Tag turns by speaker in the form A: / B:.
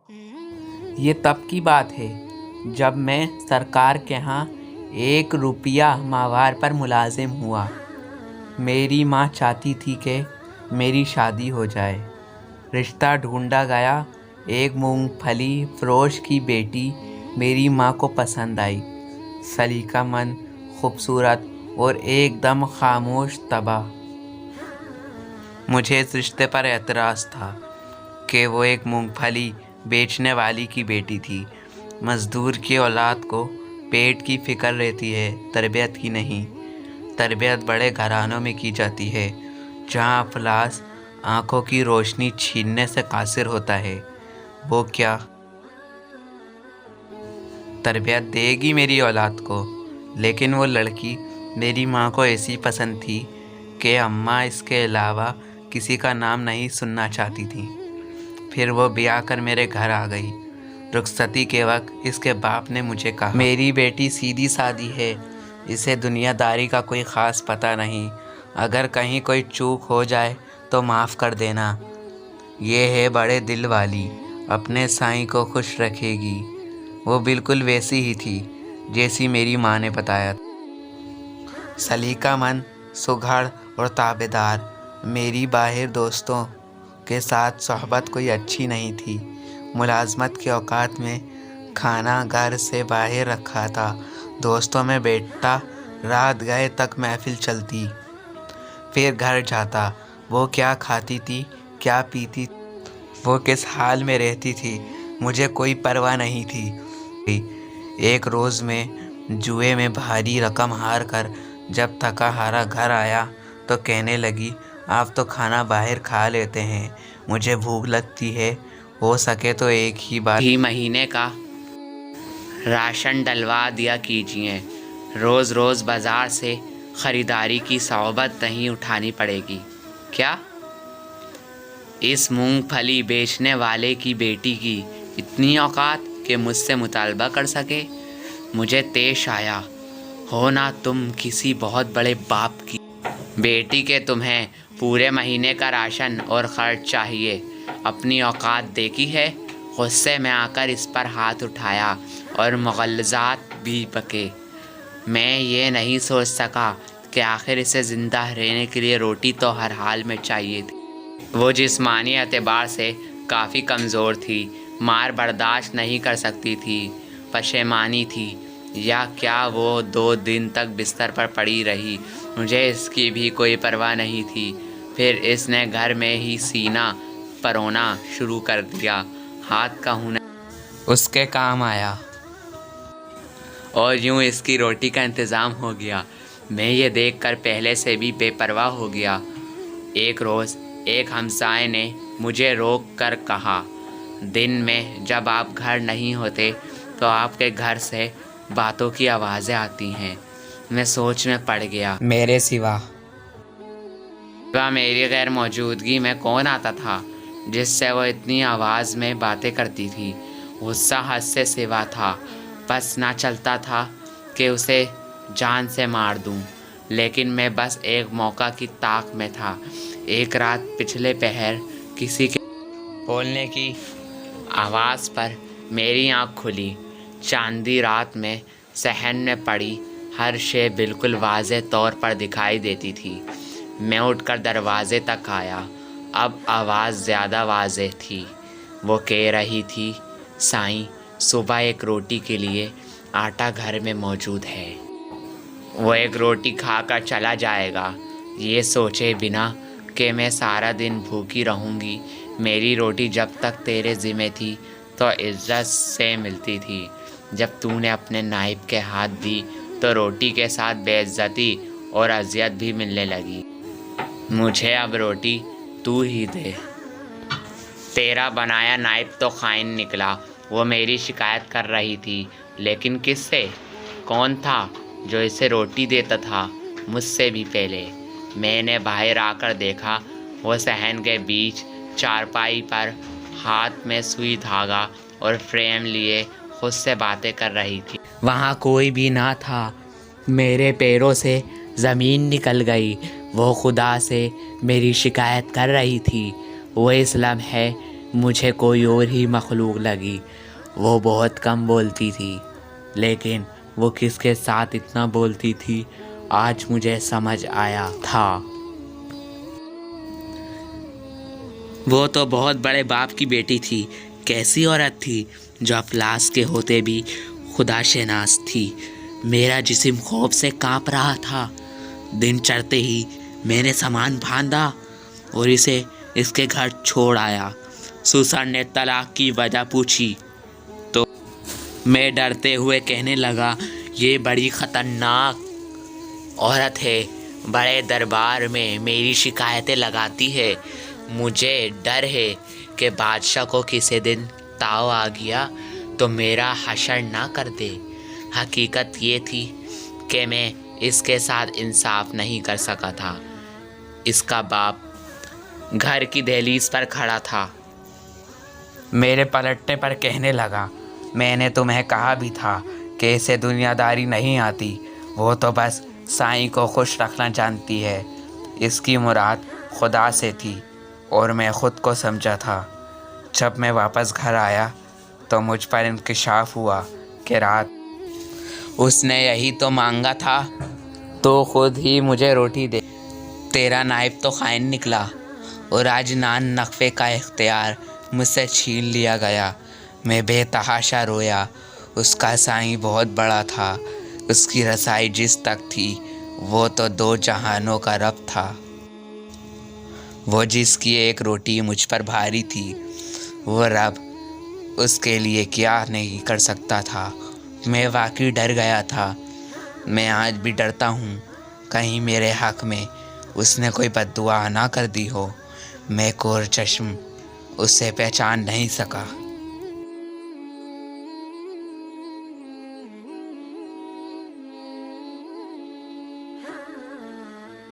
A: یہ تب کی بات ہے جب میں سرکار کے ہاں 1 روپیہ ماہوار پر ملازم ہوا۔ میری ماں چاہتی تھی کہ میری شادی ہو جائے۔ رشتہ ڈھونڈا گیا۔ ایک مونگ پھلی فروش کی بیٹی میری ماں کو پسند آئی۔ سلیقہ مند، خوبصورت اور ایک دم خاموش طبع۔ مجھے اس رشتے پر اعتراض تھا کہ وہ ایک مونگ پھلی بیچنے والی کی بیٹی تھی۔ مزدور کی اولاد کو پیٹ کی فکر رہتی ہے، تربیت کی نہیں۔ تربیت بڑے گھرانوں میں کی جاتی ہے جہاں افلاس آنکھوں کی روشنی چھیننے سے قاصر ہوتا ہے۔ وہ کیا تربیت دے گی میری اولاد کو؟ لیکن وہ لڑکی میری ماں کو ایسی پسند تھی کہ اماں اس کے علاوہ کسی کا نام نہیں سننا چاہتی تھیں۔ پھر وہ بیاہ کر میرے گھر آ گئی۔ رخصتی کے وقت اس کے باپ نے مجھے کہا، میری بیٹی سیدھی سادی ہے، اسے دنیا داری کا کوئی خاص پتہ نہیں، اگر کہیں کوئی چوک ہو جائے تو معاف کر دینا۔ یہ ہے بڑے دل والی، اپنے سائیں کو خوش رکھے گی۔ وہ بالکل ویسی ہی تھی جیسی میری ماں نے بتایا تھا۔ سلیقہ مند، سگھڑ اور تابعدار۔ میری باہر دوستوں کے ساتھ صحبت کوئی اچھی نہیں تھی۔ ملازمت کے اوقات میں کھانا گھر سے باہر رکھا تھا۔ دوستوں میں بیٹھتا، رات گئے تک محفل چلتی، پھر گھر جاتا۔ وہ کیا کھاتی تھی، کیا پیتی تھی، وہ کس حال میں رہتی تھی، مجھے کوئی پرواہ نہیں تھی۔ ایک روز میں جوئے میں بھاری رقم ہار کر جب تھکا ہارا گھر آیا تو کہنے لگی، آپ تو کھانا باہر کھا لیتے ہیں، مجھے بھوک لگتی ہے، ہو سکے تو ایک ہی بار مہینے کا راشن ڈلوا دیا کیجیے، روز روز بازار سے خریداری کی صعوبت نہیں اٹھانی پڑے گی۔ کیا اس مونگ پھلی بیچنے والے کی بیٹی کی اتنی اوقات کہ مجھ سے مطالبہ کر سکے؟ مجھے طیش آیا، ہو نا تم کسی بہت بڑے باپ کی بیٹی کہ تمہیں پورے مہینے کا راشن اور خرچ چاہیے، اپنی اوقات دیکھی ہے؟ غصے میں آ کر اس پر ہاتھ اٹھایا اور مغالطات بھی بکے۔ میں یہ نہیں سوچ سکا کہ آخر اسے زندہ رہنے کے لیے روٹی تو ہر حال میں چاہیے تھی۔ وہ جسمانی اعتبار سے کافی کمزور تھی، مار برداشت نہیں کر سکتی تھی، پشیمانی تھی، یا کیا وہ 2 دن تک بستر پر پڑی رہی، مجھے اس کی بھی کوئی پرواہ نہیں تھی۔ پھر اس نے گھر میں ہی سینہ پرونا شروع کر دیا۔ ہاتھ کا ہنر اس کے کام آیا اور یوں اس کی روٹی کا انتظام ہو گیا۔ میں یہ دیکھ کر پہلے سے بھی بے پرواہ ہو گیا۔ ایک روز ایک ہمسائے نے مجھے روک کر کہا، دن میں جب آپ گھر نہیں ہوتے تو آپ کے گھر سے باتوں کی آوازیں آتی ہیں۔ میں سوچ میں پڑ گیا، میرے سوا میری غیر موجودگی میں کون آتا تھا جس سے وہ اتنی آواز میں باتیں کرتی تھی؟ غصہ حد سے سوا تھا، بس نہ چلتا تھا کہ اسے جان سے مار دوں، لیکن میں بس ایک موقع کی طاق میں تھا۔ ایک رات پچھلے پہر کسی کے بولنے کی آواز پر میری آنکھ کھلی۔ چاندی رات میں صحن میں پڑی ہر شے بالکل واضح طور پر دکھائی دیتی تھی۔ میں اٹھ کر دروازے تک آیا۔ اب آواز زیادہ واضح تھی۔ وہ کہہ رہی تھی، سائیں، صبح ایک روٹی کے لیے آٹا گھر میں موجود ہے، وہ ایک روٹی کھا کر چلا جائے گا، یہ سوچے بنا کہ میں سارا دن بھوکی رہوں گی۔ میری روٹی جب تک تیرے ذمہ تھی تو عزت سے ملتی تھی، جب تو نے اپنے نائب کے ہاتھ دی تو روٹی کے ساتھ بے عزتی اور اذیت بھی ملنے لگی۔ مجھے اب روٹی تو ہی دے۔ تیرا بنایا نائب تو خائن نکلا۔ وہ میری شکایت کر رہی تھی، لیکن کس سے؟ کون تھا جو اسے روٹی دیتا تھا؟ مجھ سے بھی پہلے۔ میں نے باہر آ کر دیکھا، وہ صحن کے بیچ چارپائی پر ہاتھ میں سوئی دھاگا اور فریم لیے خود سے باتیں کر رہی تھی۔ وہاں کوئی بھی نہ تھا۔ میرے پیروں سے زمین نکل گئی۔ وہ خدا سے میری شکایت کر رہی تھی۔ وہ اس لمحے مجھے کوئی اور ہی مخلوق لگی۔ وہ بہت کم بولتی تھی، لیکن وہ کس کے ساتھ اتنا بولتی تھی آج مجھے سمجھ آیا تھا۔ وہ تو بہت بڑے باپ کی بیٹی تھی۔ کیسی عورت تھی جو افلاس کے ہوتے بھی خدا شناس تھی۔ میرا جسم خوف سے کانپ رہا تھا۔ دن چڑھتے ہی میں نے سامان باندھا اور اسے اس کے گھر چھوڑ آیا۔ سوسن نے طلاق کی وجہ پوچھی تو میں ڈرتے ہوئے کہنے لگا، یہ بڑی خطرناک عورت ہے، بڑے دربار میں میری شکایتیں لگاتی ہے۔ مجھے ڈر ہے کہ بادشاہ کو کسی دن تاؤ آ گیا تو میرا حشر نہ کر دے۔ حقیقت یہ تھی کہ میں اس کے ساتھ انصاف نہیں کر سکا تھا۔ اس کا باپ گھر کی دہلیز پر کھڑا تھا۔ میرے پلٹنے پر کہنے لگا، میں نے تمہیں کہا بھی تھا کہ اسے دنیا داری نہیں آتی، وہ تو بس سائیں کو خوش رکھنا جانتی ہے۔ اس کی مراد خدا سے تھی اور میں خود کو سمجھا تھا۔ جب میں واپس گھر آیا تو مجھ پر انکشاف ہوا کہ رات اس نے یہی تو مانگا تھا، تو خود ہی مجھے روٹی دے۔ تیرا نائب تو خائن نکلا اور آج نان نقفے کا اختیار مجھ سے چھین لیا گیا۔ میں بے تحاشا رویا۔ اس کا سائیں بہت بڑا تھا، اس کی رسائی جس تک تھی وہ تو 2 جہانوں کا رب تھا۔ وہ جس کی ایک روٹی مجھ پر بھاری تھی، وہ رب اس کے لیے کیا نہیں کر سکتا تھا۔ میں واقعی ڈر گیا تھا۔ میں آج بھی ڈرتا ہوں کہیں میرے حق میں اس نے کوئی بد دعا نہ کر دی ہو۔ میں کور چشم اسے پہچان نہیں سکا۔